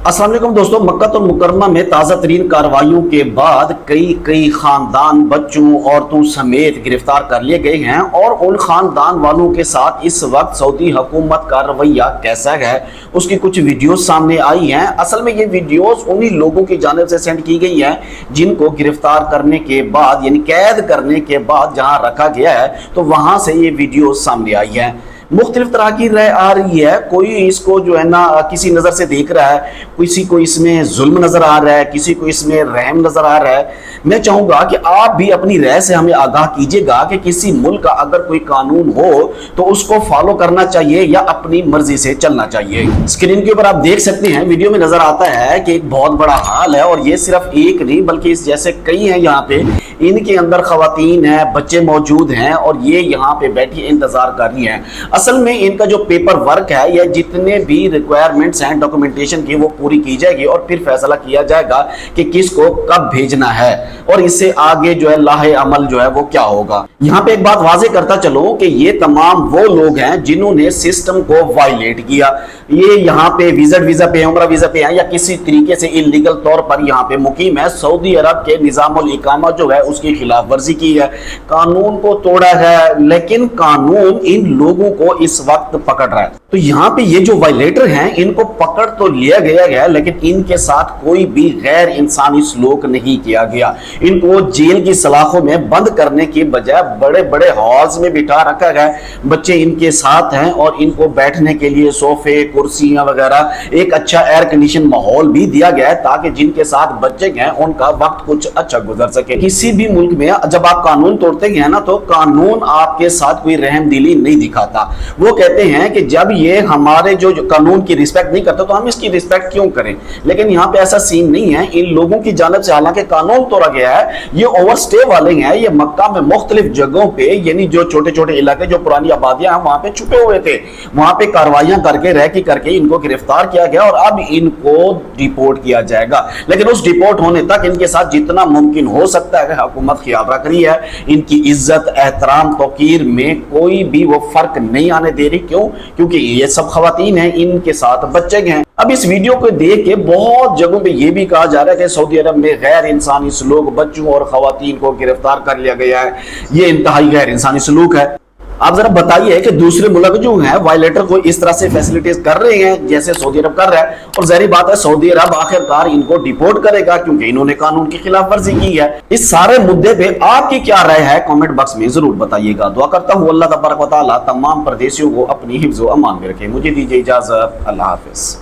अस्सलाम वालेकुम दोस्तों, मक्का मुकरमा में ताज़ा तरीन कार्रवाइयों के बाद कई खानदान बच्चों औरतों समेत गिरफ्तार कर लिए गए हैं। और उन खानदान वालों के साथ इस वक्त सऊदी हुकूमत का रवैया कैसा है, उसकी कुछ वीडियोस सामने आई हैं। असल में ये वीडियोस उन्हीं लोगों की जानिब से सेंड की गई हैं जिनको गिरफ्तार करने के बाद यानी कैद करने के बाद जहां रखा गया है, तो वहां से ये वीडियोस सामने आई है। मुख्तलिफ तरह की राय आ रही है। कोई इसको जो है ना किसी नज़र से देख रहा है, किसी को इसमें जुल्म नज़र आ रहा है, किसी को इसमें रहम नज़र आ रहा है। मैं चाहूँगा कि आप भी अपनी राय से हमें आगाह कीजिएगा कि किसी मुल्क का अगर कोई कानून हो तो उसको फॉलो करना चाहिए या अपनी मर्जी से चलना चाहिए। स्क्रीन के ऊपर आप देख सकते हैं, वीडियो में नज़र आता है कि एक बहुत बड़ा हाल है और ये सिर्फ एक नहीं बल्कि इस जैसे कई हैं यहाँ पे। इनके अंदर खवातीन हैं, बच्चे मौजूद हैं और ये यहाँ पे बैठी इंतजार कर रही हैं। असल में इनका जो पेपर वर्क है या जितने भी रिक्वायरमेंट्स हैं डॉक्यूमेंटेशन की, वो पूरी की जाएगी और फिर फैसला किया जाएगा कि किसको कब भेजना है और इससे आगे जो है लाहे अमल जो है वो क्या होगा। यहाँ पे एक बात वाजे करता चलो कि ये तमाम वो लोग हैं जिन्होंने सिस्टम को वायलेट किया। ये यहाँ पे विजिट वीजा पे, उम्रा वीजा पे हैं या किसी तरीके से इलीगल तौर पर यहाँ पे मुकीम है। सऊदी अरब के निजामुल इकामा जो है उसकी खिलाफ वर्जी की है, कानून को तोड़ा है, लेकिन कानून इन लोगों को इस वक्त पकड़ रहा है। तो यहाँ पे ये जो वायलेटर हैं इनको पकड़ तो लिया गया लेकिन इनके साथ कोई भी गैर इंसानी सलूक नहीं किया गया। इनको जेल की सलाखों में बंद करने की बजाय बड़े बड़े हॉल्स में बिठा रखा गया। बच्चे इनके साथ हैं और इनको बैठने के लिए सोफे, कुर्सियां वगैरह, एक अच्छा एयर कंडीशन माहौल भी दिया गया है ताकि जिनके साथ बच्चे हैं उनका वक्त कुछ अच्छा गुजर सके। किसी भी मुल्क में जब आप कानून तोड़ते हैं ना तो कानून आपके साथ कोई रहमदिली नहीं दिखाता। वो कहते हैं कि जब ये हमारे जो कानून की रिस्पेक्ट नहीं करते तो हम इसकी रिस्पेक्ट क्यों करें। लेकिन यहाँ पे ऐसा सीन नहीं है। इन लोगों की जानिब से हालांकि कानून तोड़ा गया है, ये ओवरस्टे वाले हैं। ये मक्का में मुख्तलिफ जगहों पे यानी जो छोटे छोटे इलाके जो पुरानी आबादियां हैं वहां पे छुपे हुए थे, वहां पे कार्रवाइयां करके रैकी करके इनको गिरफ्तार किया गया और अब इनको डिपोर्ट किया जाएगा। लेकिन उस डिपोर्ट होने तक इनके साथ जितना मुमकिन हो सकता है हुकूमत ख्याल रख रही है। इनकी इज्जत, एहतराम, तौकीर में कोई भी वो फर्क नहीं आने दे रही। क्यों? क्योंकि ये सब खवातीन हैं, इनके साथ बच्चे हैं। अब इस वीडियो को देख के बहुत जगहों पे ये भी कहा जा रहा है कि सऊदी अरब में गैर इंसानी सलूक, बच्चों और खवातीन को गिरफ्तार कर लिया गया है। ये इंतहाई गैर इंसानी सलूक है। आप जरा बताइए कि दूसरे मुल्क जो हैं वायलेटर को इस तरह से फैसिलिटीज कर रहे हैं जैसे सऊदी अरब कर रहा है, और जाहिर बात है सऊदी अरब आखिरकार इनको डिपोर्ट करेगा क्योंकि इन्होंने कानून की खिलाफ वर्जी की है। इस सारे मुद्दे पे आपकी क्या राय है कमेंट बॉक्स में जरूर बताइएगा। दुआ करता हूँ अल्लाह तबारक व तआला तमाम परदेशियों को अपनी हिफ्ज़ व अमान में रखे। मुझे दीजिए इजाजत, अल्लाह हाफिज।